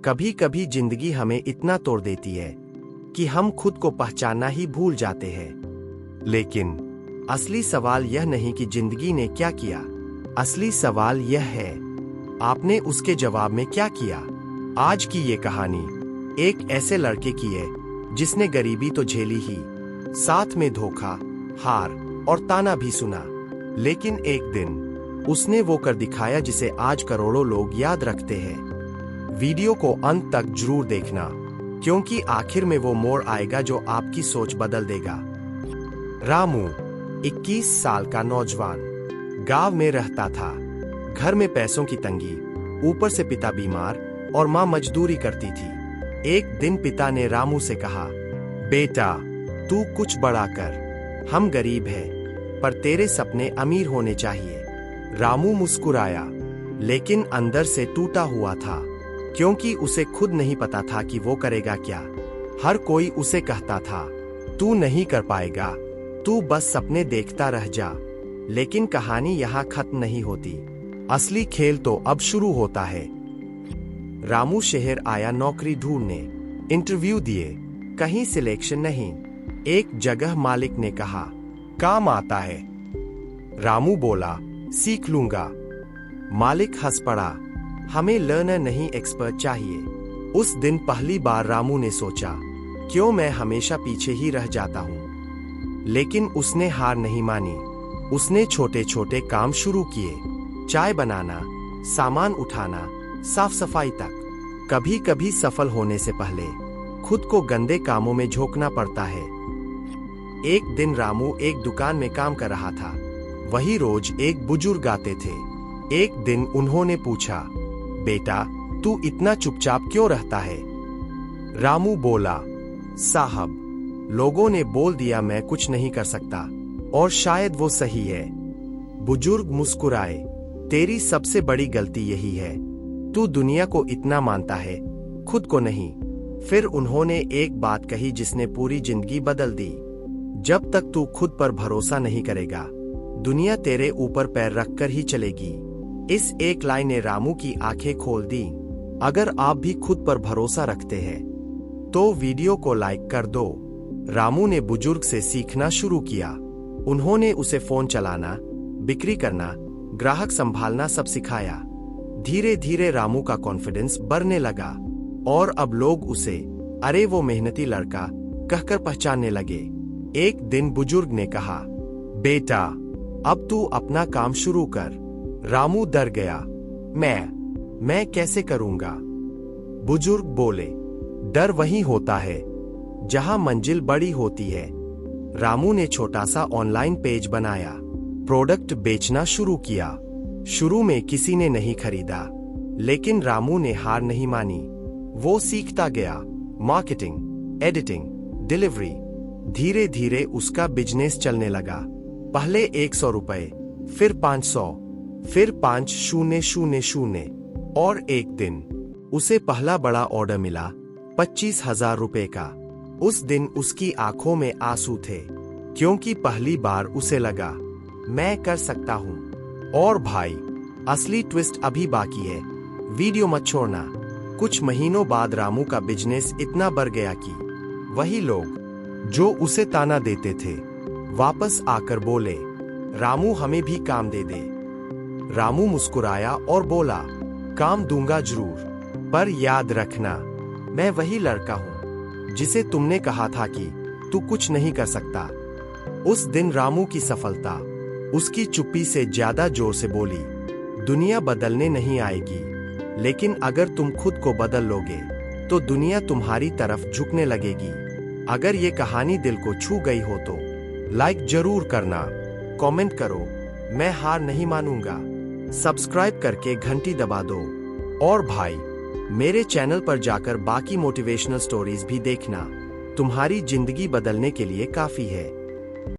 कभी कभी जिंदगी हमें इतना तोड़ देती है कि हम खुद को पहचानना ही भूल जाते हैं। लेकिन असली सवाल यह नहीं कि जिंदगी ने क्या किया, असली सवाल यह है आपने उसके जवाब में क्या किया। आज की ये कहानी एक ऐसे लड़के की है जिसने गरीबी तो झेली ही, साथ में धोखा, हार और ताना भी सुना, लेकिन एक दिन उसने वो कर दिखाया जिसे आज करोड़ों लोग याद रखते हैं। वीडियो को अंत तक जरूर देखना, क्योंकि आखिर में वो मोड़ आएगा जो आपकी सोच बदल देगा। रामू 21 साल का नौजवान गांव में रहता था। घर में पैसों की तंगी, ऊपर से पिता बीमार और मां मजदूरी करती थी। एक दिन पिता ने रामू से कहा, बेटा तू कुछ बड़ा कर, हम गरीब हैं पर तेरे सपने अमीर होने चाहिए। रामू मुस्कुराया, लेकिन अंदर से टूटा हुआ था, क्योंकि उसे खुद नहीं पता था कि वो करेगा क्या। हर कोई उसे कहता था, तू नहीं कर पाएगा, तू बस सपने देखता रह जा। लेकिन कहानी यहाँ खत्म नहीं होती, असली खेल तो अब शुरू होता है। रामू शहर आया नौकरी ढूंढने, इंटरव्यू दिए, कहीं सिलेक्शन नहीं। एक जगह मालिक ने कहा, काम आता है। रामू बोला, सीख लूंगा। मालिक हंस पड़ा, हमें लर्नर नहीं एक्सपर्ट चाहिए। उस दिन पहली बार रामू ने सोचा, क्यों मैं हमेशा पीछे ही रह जाता हूं। लेकिन उसने हार नहीं मानी। उसने छोटे छोटे काम शुरू किए, चाय बनाना, सामान उठाना, साफ सफाई तक। कभी कभी सफल होने से पहले खुद को गंदे कामों में झोंकना पड़ता है। एक दिन रामू एक दुकान में काम कर रहा था। वही रोज एक बुजुर्ग आते थे। एक दिन उन्होंने पूछा, बेटा तू इतना चुपचाप क्यों रहता है। रामू बोला, साहब लोगों ने बोल दिया मैं कुछ नहीं कर सकता, और शायद वो सही है। बुजुर्ग मुस्कुराए, तेरी सबसे बड़ी गलती यही है, तू दुनिया को इतना मानता है, खुद को नहीं। फिर उन्होंने एक बात कही जिसने पूरी जिंदगी बदल दी, जब तक तू खुद पर भरोसा नहीं करेगा, दुनिया तेरे ऊपर पैर रखकर ही चलेगी। इस एक लाइन ने रामू की आंखें खोल दी। अगर आप भी खुद पर भरोसा रखते हैं तो वीडियो को लाइक कर दो। रामू ने बुजुर्ग से सीखना शुरू किया। उन्होंने उसे फोन चलाना, बिक्री करना, ग्राहक संभालना सब सिखाया। धीरे धीरे रामू का कॉन्फिडेंस बढ़ने लगा, और अब लोग उसे अरे वो मेहनती लड़का कहकर पहचानने लगे। एक दिन बुजुर्ग ने कहा, बेटा अब तू अपना काम शुरू कर। रामू डर गया, मैं कैसे करूंगा। बुजुर्ग बोले, डर वही होता है जहां मंजिल बड़ी होती है। रामू ने छोटा सा ऑनलाइन पेज बनाया, प्रोडक्ट बेचना शुरू किया। शुरू में किसी ने नहीं खरीदा, लेकिन रामू ने हार नहीं मानी। वो सीखता गया, मार्केटिंग, एडिटिंग, डिलीवरी। धीरे धीरे उसका बिजनेस चलने लगा। पहले 100 रुपए, फिर 500, फिर 5000, और एक दिन उसे पहला बड़ा ऑर्डर मिला 25,000 रुपए का। उस दिन उसकी आंखों में आंसू थे, क्योंकि पहली बार उसे लगा, मैं कर सकता हूं। और भाई असली ट्विस्ट अभी बाकी है, वीडियो मत छोड़ना। कुछ महीनों बाद रामू का बिजनेस इतना बढ़ गया कि वही लोग जो उसे ताना देते थे वापस आकर बोले, रामू हमें भी काम दे दे। रामू मुस्कुराया और बोला, काम दूंगा जरूर, पर याद रखना मैं वही लड़का हूं जिसे तुमने कहा था कि तू कुछ नहीं कर सकता। उस दिन रामू की सफलता उसकी चुप्पी से ज्यादा जोर से बोली, दुनिया बदलने नहीं आएगी, लेकिन अगर तुम खुद को बदल लोगे तो दुनिया तुम्हारी तरफ झुकने लगेगी। अगर ये कहानी दिल को छू गई हो तो लाइक जरूर करना, कमेंट करो, मैं हार नहीं मानूंगा। सब्सक्राइब करके घंटी दबा दो, और भाई मेरे चैनल पर जाकर बाकी मोटिवेशनल स्टोरीज भी देखना, तुम्हारी जिंदगी बदलने के लिए काफी है।